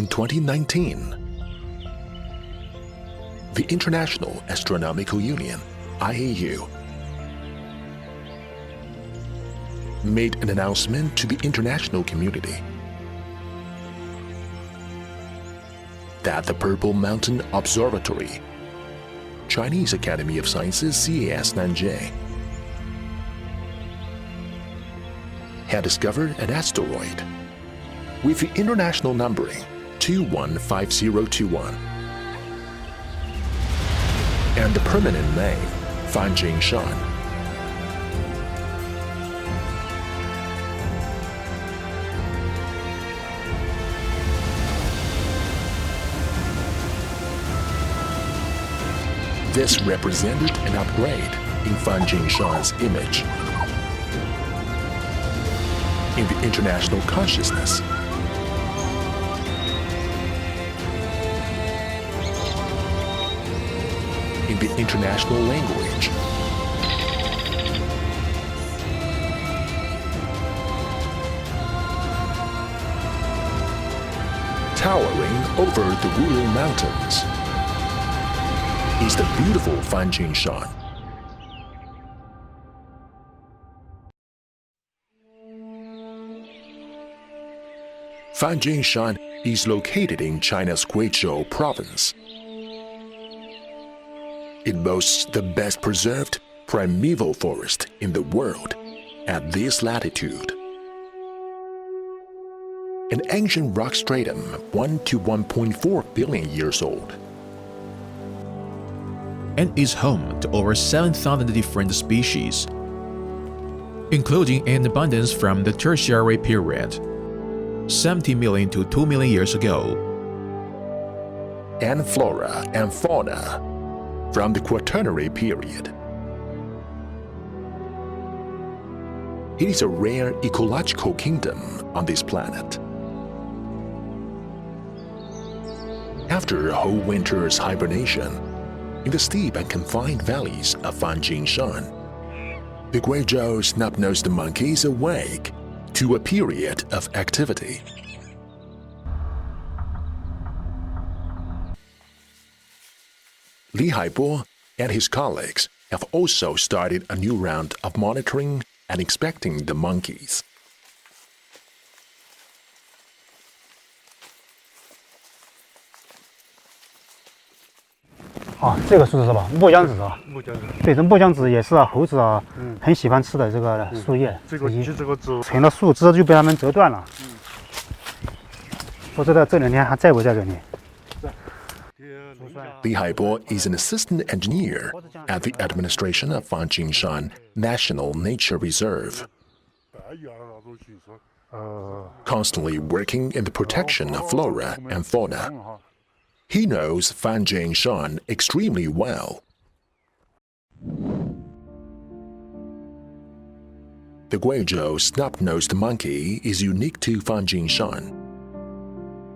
In 2019, the International Astronomical Union, IAU, made an announcement to the international community that the Purple Mountain Observatory, Chinese Academy of Sciences CAS Nanjing, had discovered an asteroid with the international numbering 215021 and the permanent name Fanjingshan. This represented an upgrade in Fanjingshan's image in the international consciousness. In the international language. Towering over the Wuling Mountains is the beautiful Fanjingshan. Fanjingshan is located in China's Guizhou Province. It boasts the best preserved primeval forest in the world at this latitude. An ancient rock stratum 1 to 1.4 billion years old, and is home to over 7,000 different species, including an abundance from the Tertiary period, 70 million to 2 million years ago, and flora and fauna from the Quaternary period. It is a rare ecological kingdom on this planet. After a whole winter's hibernation in the steep and confined valleys of Fanjingshan, the Guizhou snub-nosed monkeys awake to a period of activity. Li Haibo and his colleagues have also started a new round of monitoring and inspecting the monkeys. Oh, 这个树是吧？木姜子啊。木姜子。对，这木姜子也是啊，猴子啊，很喜欢吃的这个树叶。这个植物成了树枝就被它们折断了。不知道这2天还在不在这里。Li Haibo is an assistant engineer at the administration of Fanjingshan National Nature Reserve, constantly working in the protection of flora and fauna. He knows Fanjingshan extremely well. The Guizhou snub-nosed monkey is unique to Fanjingshan.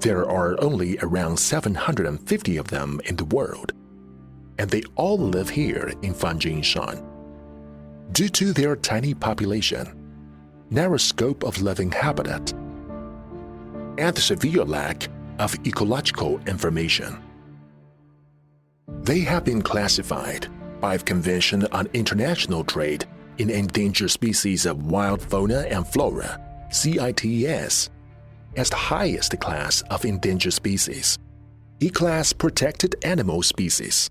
There are only around 750 of them in the world, and they all live here in Fanjingshan. Due to their tiny population, narrow scope of living habitat, and the severe lack of ecological information, they have been classified by the Convention on International Trade in Endangered Species of Wild Fauna and Flora, CITES, as the highest class of endangered species, E-class protected animal species.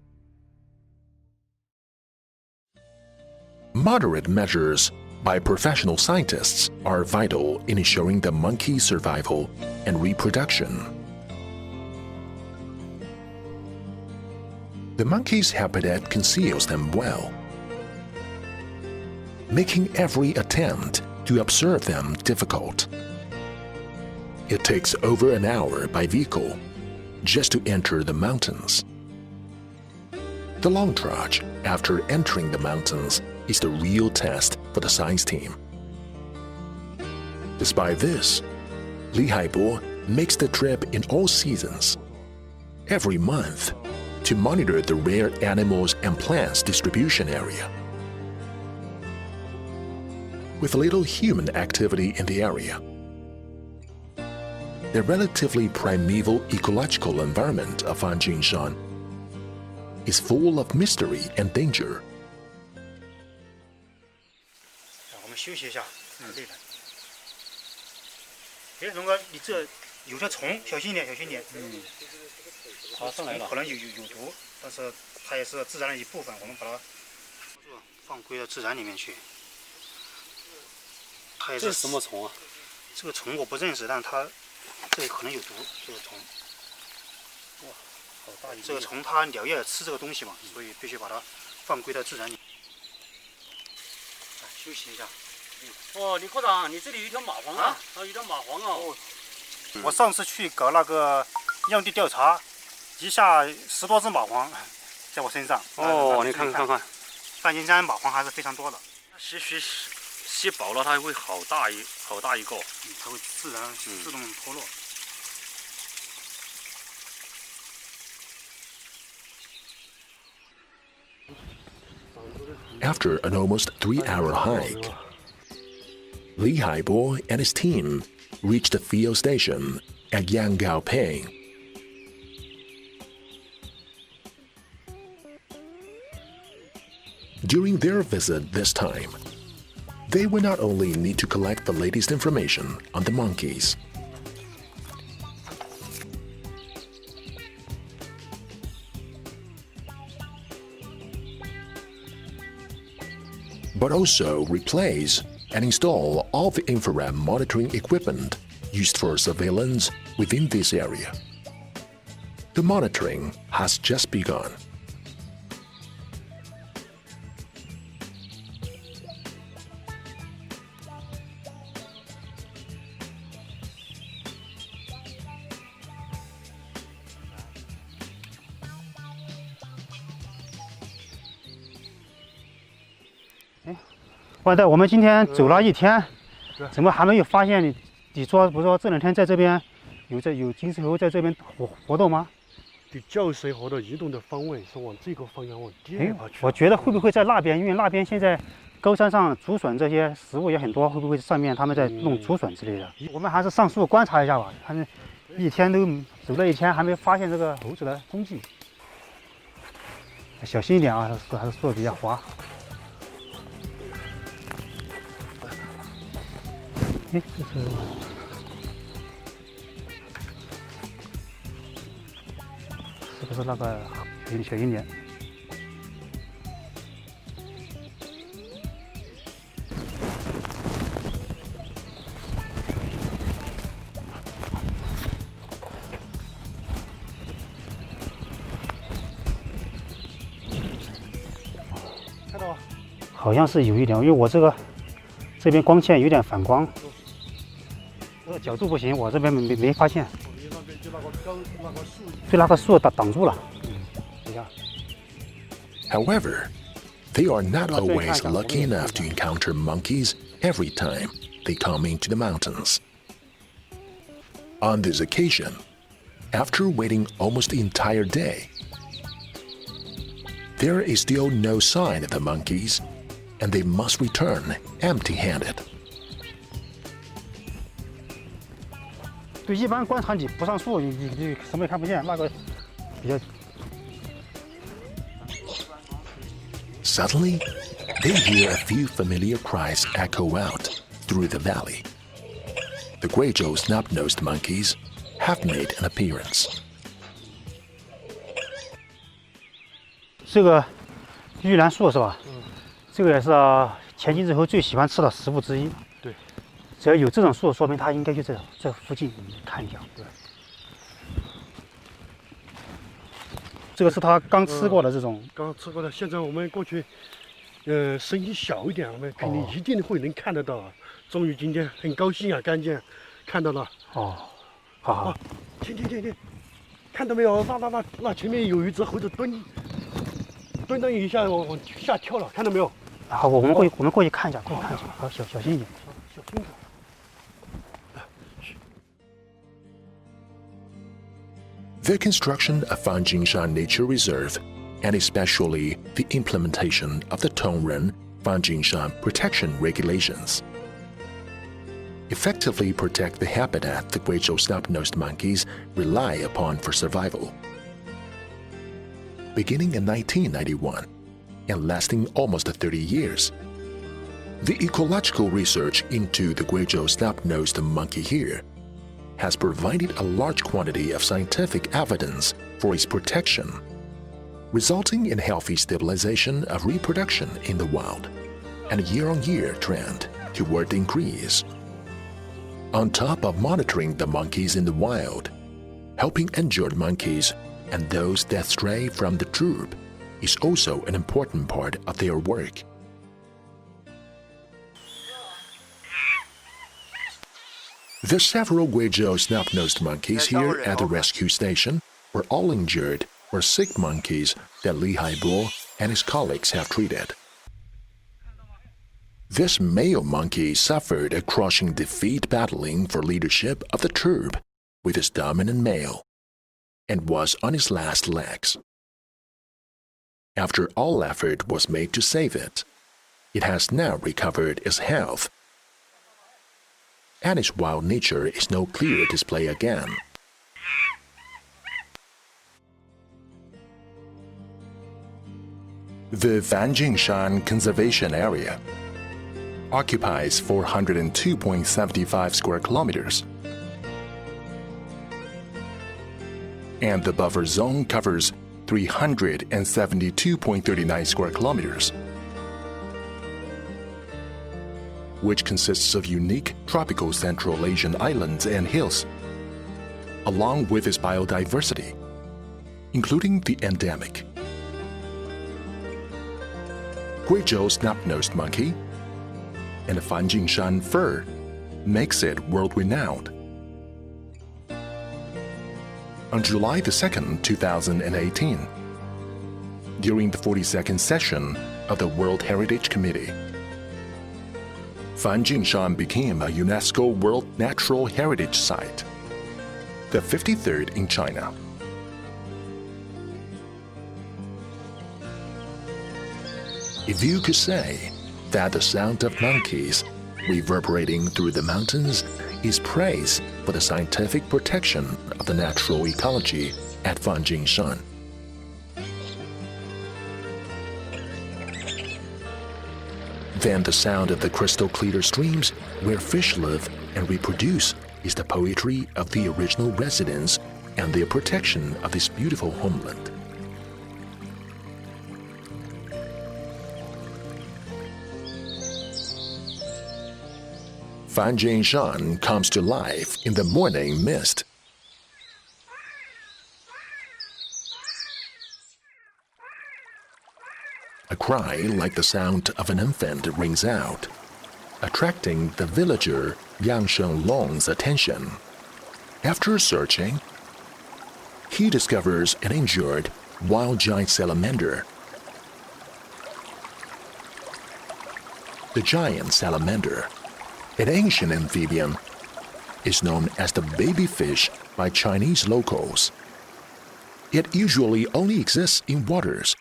Moderate measures by professional scientists are vital in ensuring the monkey's survival and reproduction. The monkey's habitat conceals them well, making every attempt to observe them difficult. It takes over an hour by vehicle just to enter the mountains. The long trudge after entering the mountains is the real test for the science team. Despite this, Li Haibo makes the trip in all seasons, every month, to monitor the rare animals and plants distribution area. With little human activity in the area, The relatively primeval ecological environment of Fanjingshan is full of mystery and danger. 我们休息一下，累了。哎，龙哥，你这有条虫，小心一点，小心一点。爬上来了，可能有毒，但是它也是自然的一部分，我们把它放归到自然里面去。它也是这是什么虫啊？这个虫我不认识，但它这里可能有毒。这个虫，哇，好大一个！这个虫它鸟也吃这个东西嘛，所以必须把它放归到自然里。休息一下。哦，李科长，你这里有一条蚂蟥啊！有一条蚂蟥啊！我上次去搞那个样地调查，一下10多只蚂蟥在我身上。哦，你看看。范金山蚂蟥还是非常多的。吸饱了，它会好大一个。它会自动脱落。After an almost 3-hour hike, Li Haibo and his team reached the field station at Yangaoping. During their visit this time, they will not only need to collect the latest information on the monkeys, but also replace and install all the infrared monitoring equipment used for surveillance within this area. The monitoring has just begun. "万代，我们今天走了一天，怎么还没有发现你说不是说这2天在这边有金丝猴在这边活动吗？对，滘水河的移动的方位是往这个方向往低那边去。我觉得会不会在那边？因为那边现在高山上竹笋这些食物也很多，会不会上面他们在弄竹笋之类的？我们还是上树观察一下吧。反正一天都走了1天，还没发现这个猴子的踪迹。小心一点啊，还是树比较滑。哎，这是。是不是那个小鹰点？看到吗？好像是有一点，因为我这边光线有点反光，这个角度不行，我这边没发现。 被那个树挡住了。However, they are not always lucky enough to encounter monkeys every time they come into the mountains. On this occasion, after waiting almost the entire day, there is still no sign of the monkeys, and they must return empty-handed. 对，一般观察你不上树，你什么也看不见，那个比较。Suddenly, they hear a few familiar cries echo out through the valley. The Guizhou snub-nosed monkeys have made an appearance. 这个玉兰树是吧？这个也是前金丝猴最喜欢吃的食物之一。 只要有这种树，说明它应该就在这附近。你看一下，对，这个是它刚吃过的这种。刚吃过的，现在我们过去，声音小一点，我们肯定一定会能看得到。终于今天很高兴啊，干净看到了。哦，好，听，看到没有？那前面有一只猴子蹲了一下，往下跳了，看到没有？好，我们过去看一下，好，小心一点，小心点。 The construction of Fanjingshan Nature Reserve, and especially the implementation of the Tongren Fanjingshan protection regulations, effectively protect the habitat the Guizhou snub-nosed monkeys rely upon for survival. Beginning in 1991 and lasting almost 30 years, the ecological research into the Guizhou snub-nosed monkey here has provided a large quantity of scientific evidence for its protection, resulting in healthy stabilization of reproduction in the wild and a year-on-year trend toward increase. On top of monitoring the monkeys in the wild, helping injured monkeys and those that stray from the troop is also an important part of their work. The several Guizhou snub-nosed monkeys here at the rescue station were all injured or sick monkeys that Li Haibo and his colleagues have treated. This male monkey suffered a crushing defeat battling for leadership of the troop with his dominant male and was on his last legs. After all effort was made to save it, it has now recovered its health, and its wild nature is no clear display again. The Fanjingshan Conservation Area occupies 402.75 square kilometers, and the buffer zone covers 372.39 square kilometers, which consists of unique tropical Central Asian islands and hills, along with its biodiversity, including the endemic Guizhou snub-nosed monkey and the Fanjingshan fir makes it world-renowned. On July 2, 2018, during the 42nd session of the World Heritage Committee, Fanjingshan became a UNESCO World Natural Heritage Site, the 53rd in China. If you could say that the sound of monkeys reverberating through the mountains is praise for the scientific protection of the natural ecology at Fanjingshan, then the sound of the crystal clear streams where fish live and reproduce is the poetry of the original residents and their protection of this beautiful homeland. Fanjingshan comes to life in the morning mist. A cry like the sound of an infant rings out, attracting the villager Yang Shenlong's attention. After searching, he discovers an injured wild giant salamander. The giant salamander, an ancient amphibian, is known as the baby fish by Chinese locals. It usually only exists in waters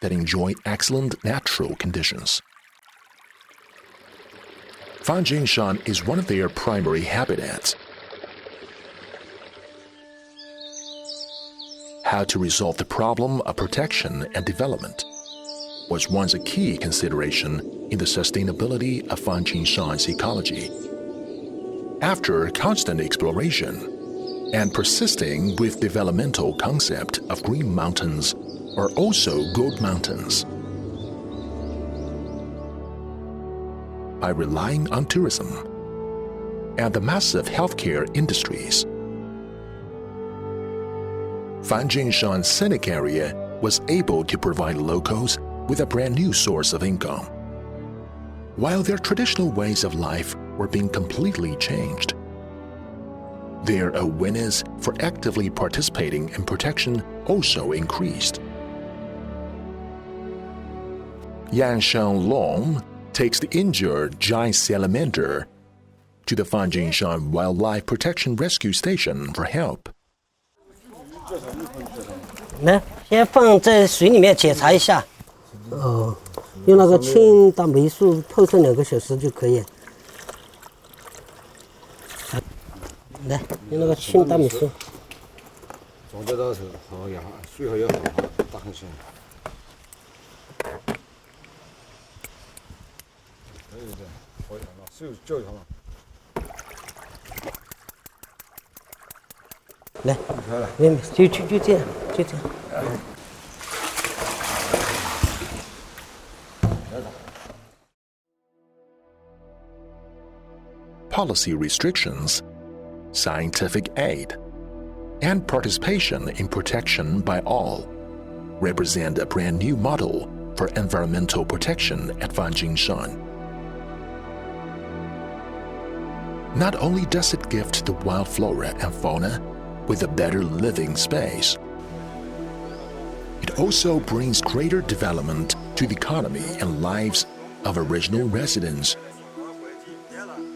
that enjoy excellent natural conditions. Fanjingshan is one of their primary habitats. How to resolve the problem of protection and development was once a key consideration in the sustainability of Fanjingshan's ecology. After constant exploration and persisting with developmental concept of green mountains or also gold mountains, by relying on tourism and the massive healthcare industries, Fanjingshan's scenic area was able to provide locals with a brand new source of income, while their traditional ways of life were being completely changed. Their awareness for actively participating in protection also increased. Yang Shenlong takes the injured giant salamander to the Fanjingshan Wildlife Protection Rescue Station for help. 来，先放在水里面检查一下。用那个氢大霉素透射2个小时就可以。来，用那个青大米素。种得到时候好也好，水好也好，大很行。对对对，好一点了，水浇一下嘛。来，没就这样，就这样。Policy restrictions, scientific aid, and participation in protection by all represent a brand new model for environmental protection at Fanjingshan. Not only does it gift the wild flora and fauna with a better living space, it also brings greater development to the economy and lives of original residents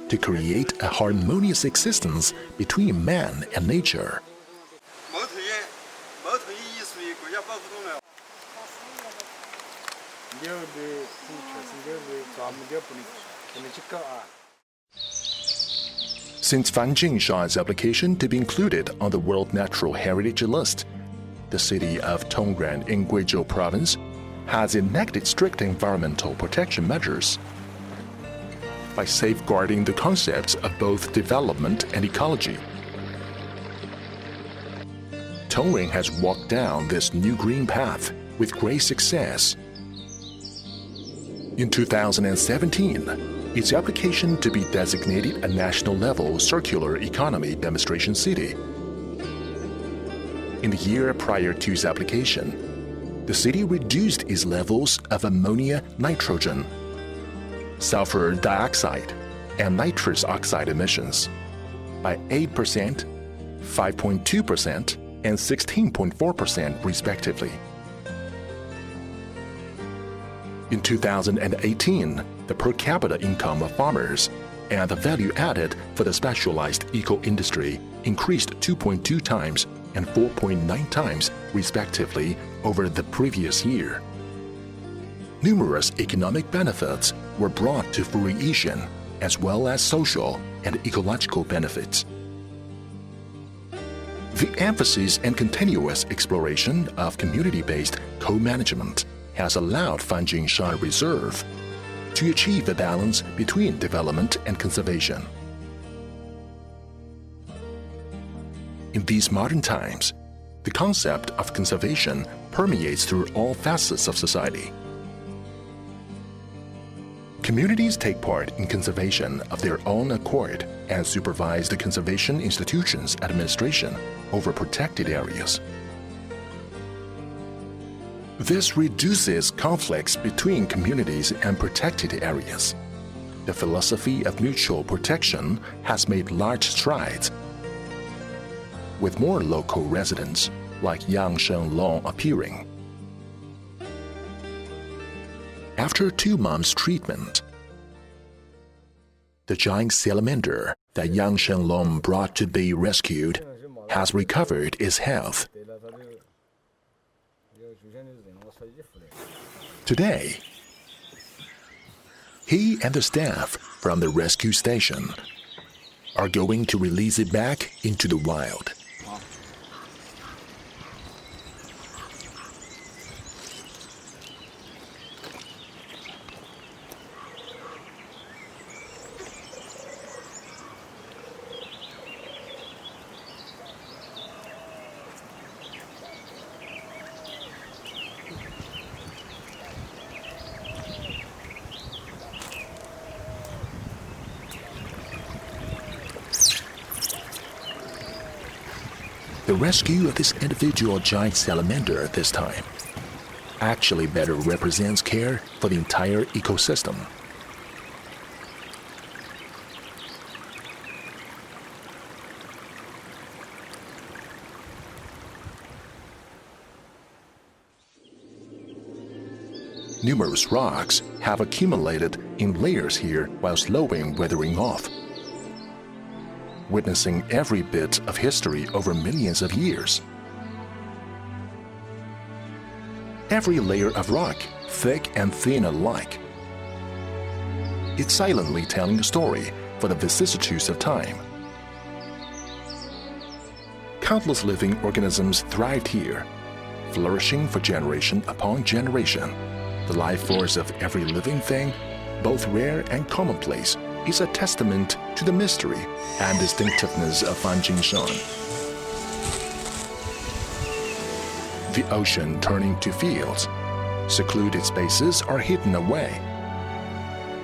to create a harmonious existence between man and nature. Since Fanjingshan's application to be included on the World Natural Heritage List, the city of Tongren in Guizhou Province has enacted strict environmental protection measures. By safeguarding the concepts of both development and ecology, Tongren has walked down this new green path with great success. In 2017, its application to be designated a national-level circular economy demonstration city. In the year prior to its application, the city reduced its levels of ammonia, nitrogen, sulfur dioxide, and nitrous oxide emissions by 8%, 5.2%, and 16.4% respectively. In 2018, the per capita income of farmers and the value added for the specialized eco-industry increased 2.2 times and 4.9 times respectively over the previous year. Numerous economic benefits were brought to fruition, as well as social and ecological benefits. The emphasis and continuous exploration of community-based co-management has allowed Fanjingshan Reserve to achieve a balance between development and conservation. In these modern times, the concept of conservation permeates through all facets of society. Communities take part in conservation of their own accord and supervise the conservation institutions' administration over protected areas. This reduces conflicts between communities and protected areas. The philosophy of mutual protection has made large strides, with more local residents like Yang Shenlong appearing. After 2 months' treatment, the giant salamander that Yang Shenlong brought to be rescued has recovered its health. Today, he and the staff from the rescue station are going to release it back into the wild. The rescue of this individual giant salamander this time actually better represents care for the entire ecosystem. Numerous rocks have accumulated in layers here while slowly weathering off, witnessing every bit of history over millions of years. Every layer of rock, thick and thin alike, it's silently telling a story for the vicissitudes of time. Countless living organisms thrived here, flourishing for generation upon generation. The life force of every living thing, both rare and commonplace, is a testament to the mystery and distinctiveness of Fanjingshan. The ocean turning to fields, secluded spaces are hidden away.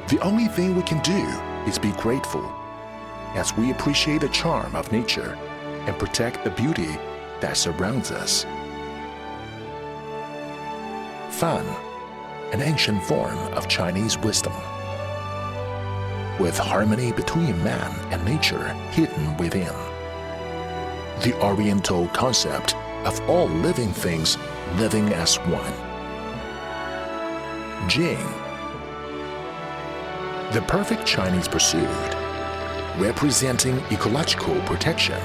The only thing we can do is be grateful as we appreciate the charm of nature and protect the beauty that surrounds us. Fan, an ancient form of Chinese wisdom, with harmony between man and nature hidden within. The Oriental concept of all living things living as one. Jing, the perfect Chinese pursuit, representing ecological protection,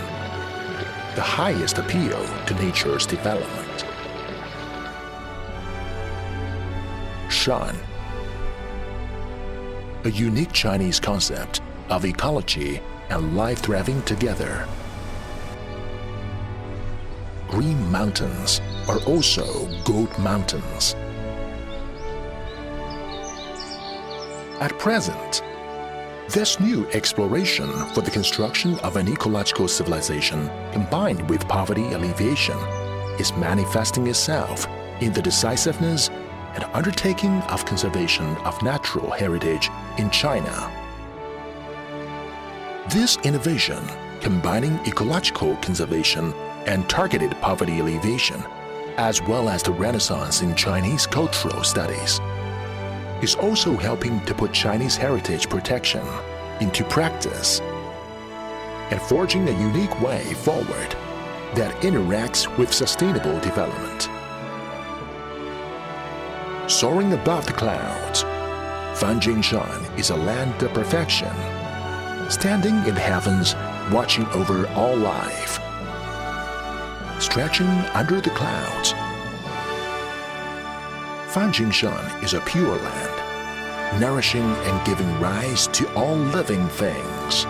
the highest appeal to nature's development. Shan, a unique Chinese concept of ecology and life thriving together. Green mountains are also gold mountains. At present, this new exploration for the construction of an ecological civilization combined with poverty alleviation is manifesting itself in the decisiveness and undertaking of conservation of natural heritage in China. This innovation, combining ecological conservation and targeted poverty alleviation, as well as the renaissance in Chinese cultural studies, is also helping to put Chinese heritage protection into practice and forging a unique way forward that interacts with sustainable development. Soaring above the clouds, Fanjingshan is a land of perfection, standing in the heavens, watching over all life. Stretching under the clouds, Fanjingshan is a pure land, nourishing and giving rise to all living things.